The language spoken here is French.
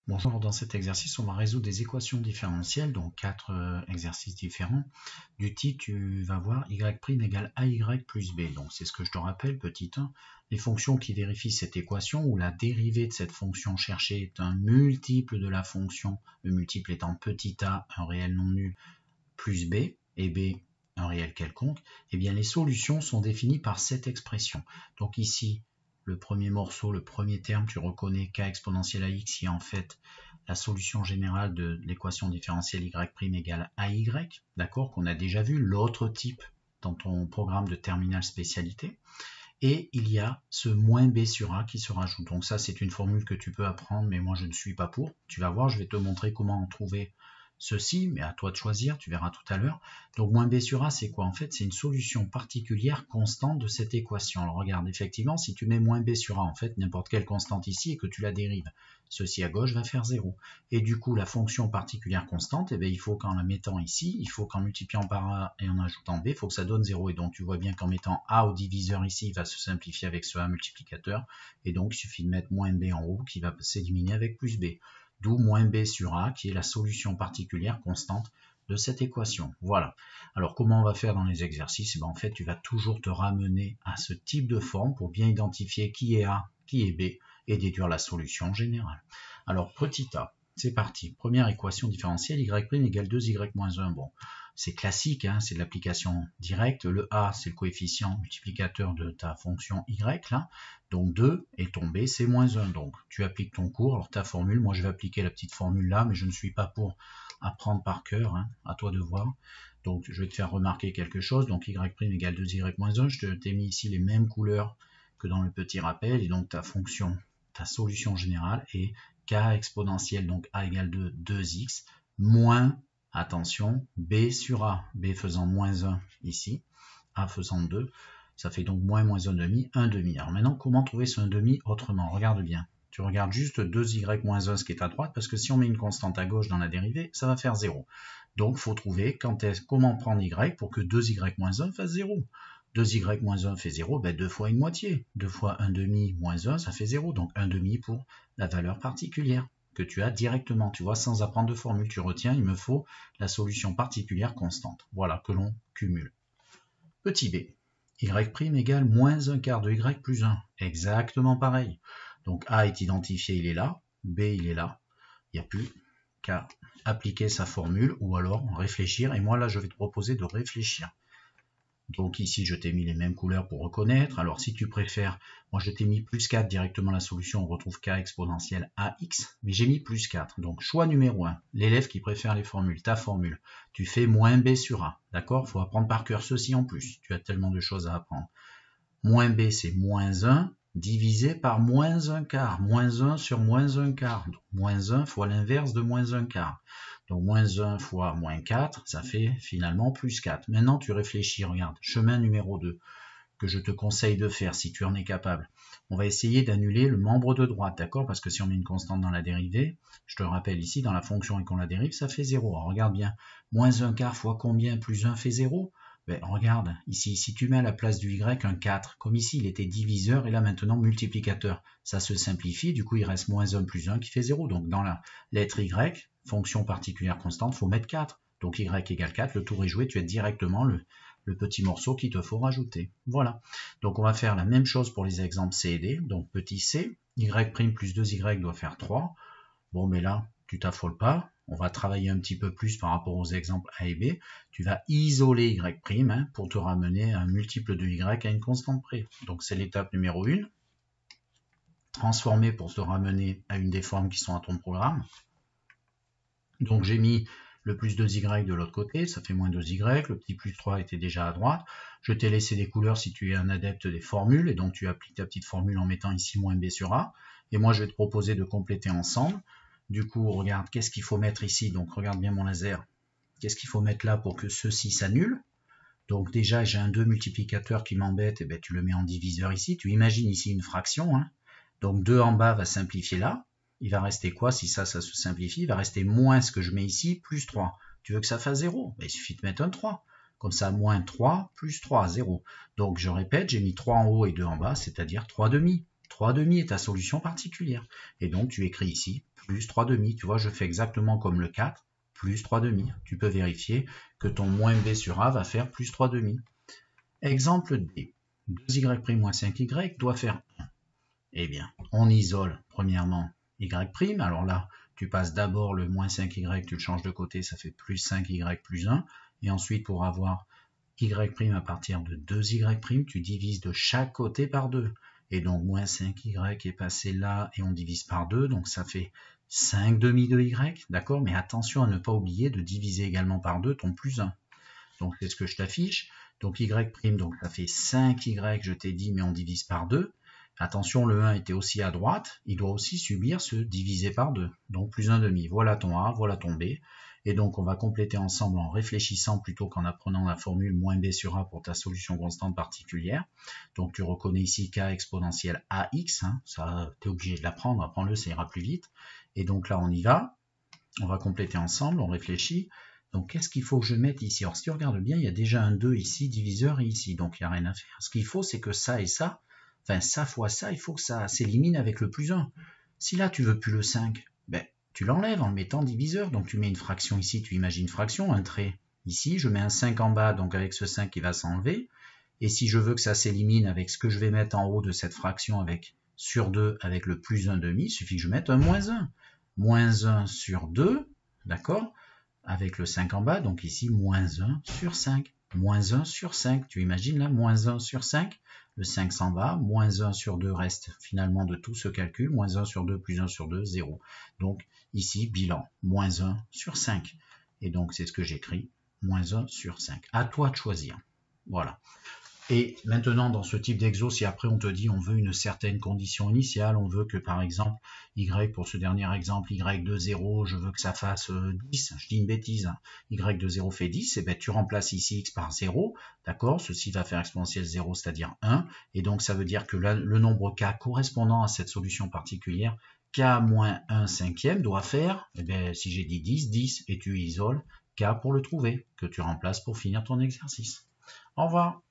Bonjour, dans cet exercice, on va résoudre des équations différentielles, donc 4 exercices différents. Du type, tu vas voir y' égale AY plus B. Donc c'est ce que je te rappelle, petit 1. Les fonctions qui vérifient cette équation, où la dérivée de cette fonction cherchée est un multiple de la fonction, le multiple étant petit a, un réel non nul, plus b, et b, un réel quelconque, eh bien les solutions sont définies par cette expression. Donc ici, le premier morceau, le premier terme, tu reconnais k exponentielle à x qui est en fait la solution générale de l'équation différentielle y' égale AY, d'accord, qu'on a déjà vu, l'autre type dans ton programme de terminale spécialité. Et il y a ce moins b sur a qui se rajoute. Donc ça, c'est une formule que tu peux apprendre, mais moi je ne suis pas pour. Tu vas voir, je vais te montrer comment en trouver ceci, mais à toi de choisir, tu verras tout à l'heure. Donc moins b sur a, c'est quoi? En fait, c'est une solution particulière constante de cette équation. Alors regarde, effectivement, si tu mets moins b sur a, en fait, n'importe quelle constante ici, et que tu la dérives, ceci à gauche va faire 0. Et du coup, la fonction particulière constante, eh bien, il faut qu'en la mettant ici, il faut qu'en multipliant par a et en ajoutant b, il faut que ça donne 0. Et donc tu vois bien qu'en mettant a au diviseur ici, il va se simplifier avec ce a multiplicateur. Et donc il suffit de mettre moins b en haut qui va s'éliminer avec plus b. D'où moins b sur a, qui est la solution particulière constante de cette équation. Voilà. Alors, comment on va faire dans les exercices? En fait, tu vas toujours te ramener à ce type de forme pour bien identifier qui est a, qui est b, et déduire la solution générale. Alors, petit a, c'est parti. Première équation différentielle, y' égale 2y moins 1. Bon, c'est classique, hein, c'est de l'application directe. Le a, c'est le coefficient multiplicateur de ta fonction y, là. Donc 2, et ton b, c'est moins 1. Donc tu appliques ton cours, alors ta formule, moi je vais appliquer la petite formule là, mais je ne suis pas pour apprendre par cœur, hein, à toi de voir. Donc je vais te faire remarquer quelque chose. Donc y' égale 2y moins 1, je t'ai mis ici les mêmes couleurs que dans le petit rappel, et donc ta fonction, ta solution générale est k exponentielle, donc a égale 2x, moins, attention, b sur a, b faisant moins 1 ici, a faisant 2, ça fait donc moins 1 demi, 1 demi. Alors maintenant, comment trouver ce 1 demi autrement? Regarde bien. Tu regardes juste 2y moins 1, ce qui est à droite, parce que si on met une constante à gauche dans la dérivée, ça va faire 0. Donc, il faut trouver comment prendre y pour que 2y moins 1 fasse 0. 2y moins 1 fait 0, ben 2 fois une moitié. 2 fois 1 demi moins 1, ça fait 0. Donc 1 demi pour la valeur particulière que tu as directement. Tu vois, sans apprendre de formule, tu retiens, il me faut la solution particulière constante. Voilà, que l'on cumule. Petit b, y' égale moins un quart de y plus 1. Exactement pareil. Donc a est identifié, il est là. B, il est là. Il n'y a plus qu'à appliquer sa formule ou alors réfléchir. Et moi, là, je vais te proposer de réfléchir. Donc ici, je t'ai mis les mêmes couleurs pour reconnaître. Alors si tu préfères, moi je t'ai mis plus 4 directement la solution, on retrouve k exponentielle ax, mais j'ai mis plus 4. Donc choix numéro 1, l'élève qui préfère les formules, ta formule, tu fais moins b sur a, d'accord? Il faut apprendre par cœur ceci en plus, tu as tellement de choses à apprendre. Moins b c'est moins 1 divisé par moins 1 quart, moins 1 sur moins 1 quart, donc moins 1 fois l'inverse de moins 1 quart. Donc moins 1 fois moins 4, ça fait finalement plus 4. Maintenant tu réfléchis, regarde, chemin numéro 2, que je te conseille de faire si tu en es capable. On va essayer d'annuler le membre de droite, d'accord? Parce que si on met une constante dans la dérivée, je te rappelle ici, dans la fonction et qu'on la dérive, ça fait 0. Alors regarde bien, moins 1 quart fois combien plus 1 fait 0? Ben, regarde, ici, si tu mets à la place du y un 4, comme ici il était diviseur et là maintenant multiplicateur, ça se simplifie, du coup il reste moins 1 plus 1 qui fait 0. Donc dans la lettre y, fonction particulière constante, il faut mettre 4. Donc y égale 4, le tour est joué, tu as directement le petit morceau qu'il te faut rajouter. Voilà. Donc on va faire la même chose pour les exemples C et D. Donc petit c, y' plus 2y doit faire 3. Bon, mais là, tu t'affoles pas. On va travailler un petit peu plus par rapport aux exemples A et B. Tu vas isoler y' hein, pour te ramener un multiple de y à une constante près. Donc c'est l'étape numéro 1. Transformer pour te ramener à une des formes qui sont à ton programme. Donc j'ai mis le plus 2y de l'autre côté, ça fait moins 2y, le petit plus 3 était déjà à droite. Je t'ai laissé des couleurs si tu es un adepte des formules, et donc tu appliques ta petite formule en mettant ici moins b sur a. Et moi je vais te proposer de compléter ensemble. Du coup, regarde, qu'est-ce qu'il faut mettre ici? Donc regarde bien mon laser. Qu'est-ce qu'il faut mettre là pour que ceci s'annule? Donc déjà, j'ai un 2 multiplicateur qui m'embête, et bien tu le mets en diviseur ici. Tu imagines ici une fraction, hein. Donc 2 en bas va simplifier là. Il va rester quoi si ça se simplifie? Il va rester moins ce que je mets ici, plus 3. Tu veux que ça fasse 0? Ben, il suffit de mettre un 3. Comme ça, moins 3, plus 3, 0. Donc je répète, j'ai mis 3 en haut et 2 en bas, c'est-à-dire 3 demi. 3/2 est ta solution particulière. Et donc, tu écris ici plus 3/2. Tu vois, je fais exactement comme le 4, plus 3/2. Tu peux vérifier que ton moins b sur a va faire plus 3/2. Exemple D. 2y' moins 5y doit faire 1. Eh bien, on isole premièrement y'. Alors là, tu passes d'abord le moins 5y, tu le changes de côté, ça fait plus 5y plus 1. Et ensuite, pour avoir y' à partir de 2y', tu divises de chaque côté par 2. Et donc, moins 5y est passé là et on divise par 2. Donc, ça fait 5/2 de y. D'accord? Mais attention à ne pas oublier de diviser également par 2 ton plus 1. Donc, c'est ce que je t'affiche. Donc, y', donc ça fait 5y, je t'ai dit, mais on divise par 2. Attention, le 1 était aussi à droite. Il doit aussi subir ce divisé par 2. Donc, plus 1/2. Voilà ton a, voilà ton b. Et donc, on va compléter ensemble en réfléchissant plutôt qu'en apprenant la formule moins b sur a pour ta solution constante particulière. Donc, tu reconnais ici k exponentielle ax. Ça, tu es obligé de l'apprendre. Apprends-le, ça ira plus vite. Et donc là, on y va. On va compléter ensemble, on réfléchit. Donc, qu'est-ce qu'il faut que je mette ici? Alors, si tu regardes bien, il y a déjà un 2 ici, diviseur, et ici. Donc, il n'y a rien à faire. Ce qu'il faut, c'est que ça et ça, enfin, ça fois ça, il faut que ça s'élimine avec le plus 1. Si là, tu veux plus le 5, ben, tu l'enlèves en le mettant diviseur. Donc, tu mets une fraction ici, tu imagines fraction, un trait. Ici, je mets un 5 en bas, donc avec ce 5, il va s'enlever. Et si je veux que ça s'élimine avec ce que je vais mettre en haut de cette fraction avec sur 2, avec le plus 1/2, il suffit que je mette un moins 1. Moins 1 sur 2, d'accord? Avec le 5 en bas, donc ici, moins 1 sur 5. Moins 1 sur 5, tu imagines là, moins 1 sur 5, le 5 s'en va, moins 1 sur 2 reste finalement de tout ce calcul, moins 1 sur 2 plus 1 sur 2, 0. Donc ici, bilan, moins 1 sur 5. Et donc c'est ce que j'écris, moins 1 sur 5. À toi de choisir. Voilà. Et maintenant, dans ce type d'exo, si après on te dit on veut une certaine condition initiale, on veut que par exemple, y, pour ce dernier exemple, y de 0, je veux que ça fasse 10, je dis une bêtise, y de 0 fait 10, et bien tu remplaces ici x par 0, d'accord, ceci va faire exponentielle 0, c'est-à-dire 1, et donc ça veut dire que le nombre k correspondant à cette solution particulière, k moins 1 cinquième, doit faire, eh bien, si j'ai dit 10, 10, et tu isoles k pour le trouver, que tu remplaces pour finir ton exercice. Au revoir.